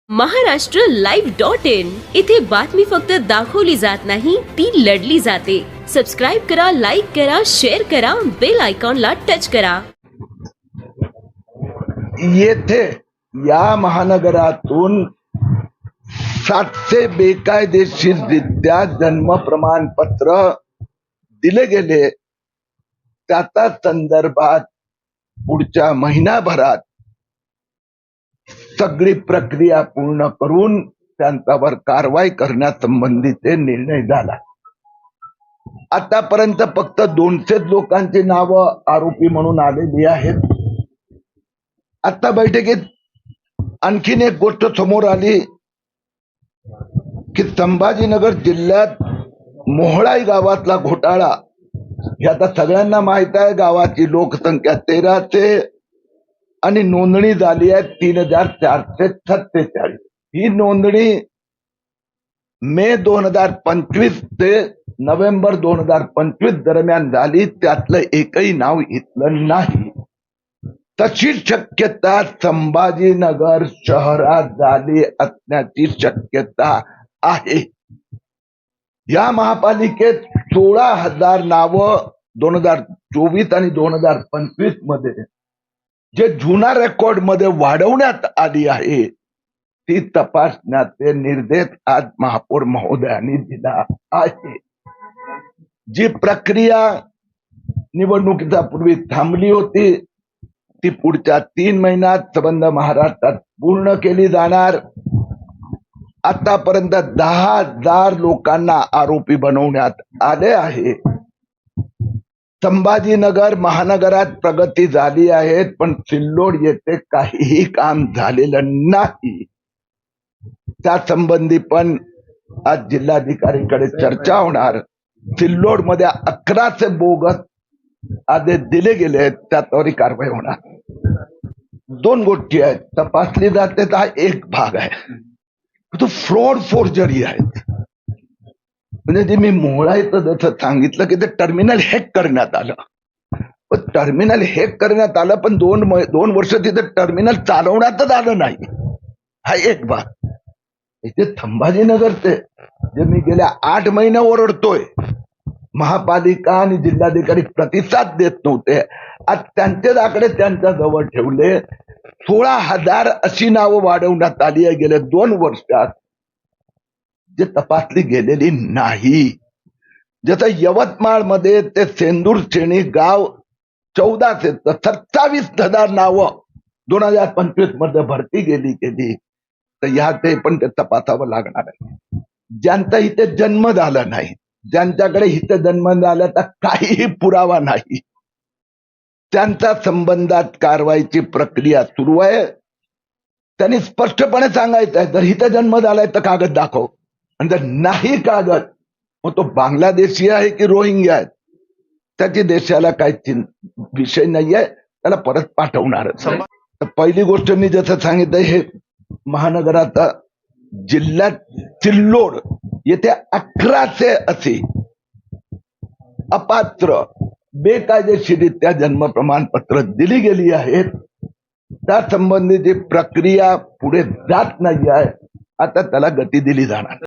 Maharashtra live.in इथे बातमी फक्त दाखवली जात नाही, ती लढली जाते। सबस्क्राइब करा, लाईक करा, शेअर करा, बेल आयकॉनला टच करा। येथे या महानगरातून 700 बेकायदेशीररित्या जन्म प्रमाणपत्र दिले गेले, त्याचा संदर्भात पुढच्या महिनाभरात सगळी प्रक्रिया पूर्ण करून त्यांच्यावर कारवाई करण्यासंबंधीचे निर्णय झाला। आतापर्यंत फक्त 200 लोकांची नावं आरोपी म्हणून आलेली आहेत। आता बैठकीत आणखीन एक गोष्ट समोर आली की संभाजीनगर जिल्ह्यात मोहळाई गावातला घोटाळा, हे आता सगळ्यांना माहित आहे। गावाची लोकसंख्या 1300 आणि नोंदणी झाली आहे 3447। ही नोंदणी मे 2025 ते नोव्हेंबर 2025 दरम्यान झाली, त्यातलं एकही नाव इथलं नाही। तशी शक्यता संभाजीनगर शहरात झाली असण्याची शक्यता आहे। या महापालिकेत 16,000 नावं 2024 आणि 2025 मध्ये जे जुना रेकॉर्ड मध्ये वाढवण्यात आली आहे, ती तपासण्याचे निर्देश आज महापौर महोदयांनी दिला आहे। जी प्रक्रिया निवडणुकीच्या पूर्वी थांबली होती, ती पुढच्या 3 महिन्यात संबंध महाराष्ट्रात पूर्ण केली जाणार। आतापर्यंत 10,000 लोकांना आरोपी बनवण्यात आले आहे। संभाजीनगर महानगरात प्रगती झाली आहे, पण सिल्लोड येथे काहीही काम झालेलं नाही। त्या संबंधी पण आज जिल्हाधिकारीकडे चर्चा होणार। सिल्लोड मध्ये 1100 बोगस आदेश दिले गेले, त्याच्यावर कारवाई होणार। 2 गोष्टी आहेत, तपासली जाते, हा एक भाग आहे। तो फ्रॉड फोर्जरी आहेत। म्हणजे जे मी मोहळायचं जसं सांगितलं की ते टर्मिनल हॅक करण्यात आलं, पण टर्मिनल हॅक करण्यात आलं, पण 2 वर्ष तिथे टर्मिनल चालवण्यातच आलं नाही। हा एक भाग। इथे संभाजीनगरचे जे मी गेल्या 8 महिने ओरडतोय, महापालिका आणि जिल्हाधिकारी प्रतिसाद देत नव्हते, आज त्यांचे आकडे त्यांच्या जवळ ठेवले। 16,000 अशी नावं वाढवण्यात आली आहे गेल्या 2 वर्षात, जे तपासली गेलेली नाही। जसं यवतमाळ मध्ये ते सेंदूर श्रेणी गाव 1400 27,000 नावं 2025 मध्ये भरती गेली, तर ह्या ते पण ते तपासावं लागणार आहे। ज्यांचा इथे जन्म झाला नाही, ज्यांच्याकडे इथे जन्म झाल्याचा काहीही पुरावा नाही, त्यांच्या संबंधात कारवाईची प्रक्रिया सुरू आहे। त्यांनी स्पष्टपणे सांगायचं आहे, जर इथे जन्म झालाय तर कागद दाखव, आणि जर नाही कागद, मग तो बांगलादेशी आहे की रोहिंग्या आहे, त्याची देशाला काही विषय नाहीये, त्याला परत पाठवणार। तर पहिली गोष्ट मी जसं सांगितलं, हे महानगराचा जिल्ह्यात सिल्लोड येथे 1100 असे अपात्र बेकायदेशीररित्या जन्म प्रमाणपत्र दिली गेली आहेत। त्या संबंधीची प्रक्रिया पुढे जात नाही आहे, आता त्याला गती दिली जाणार।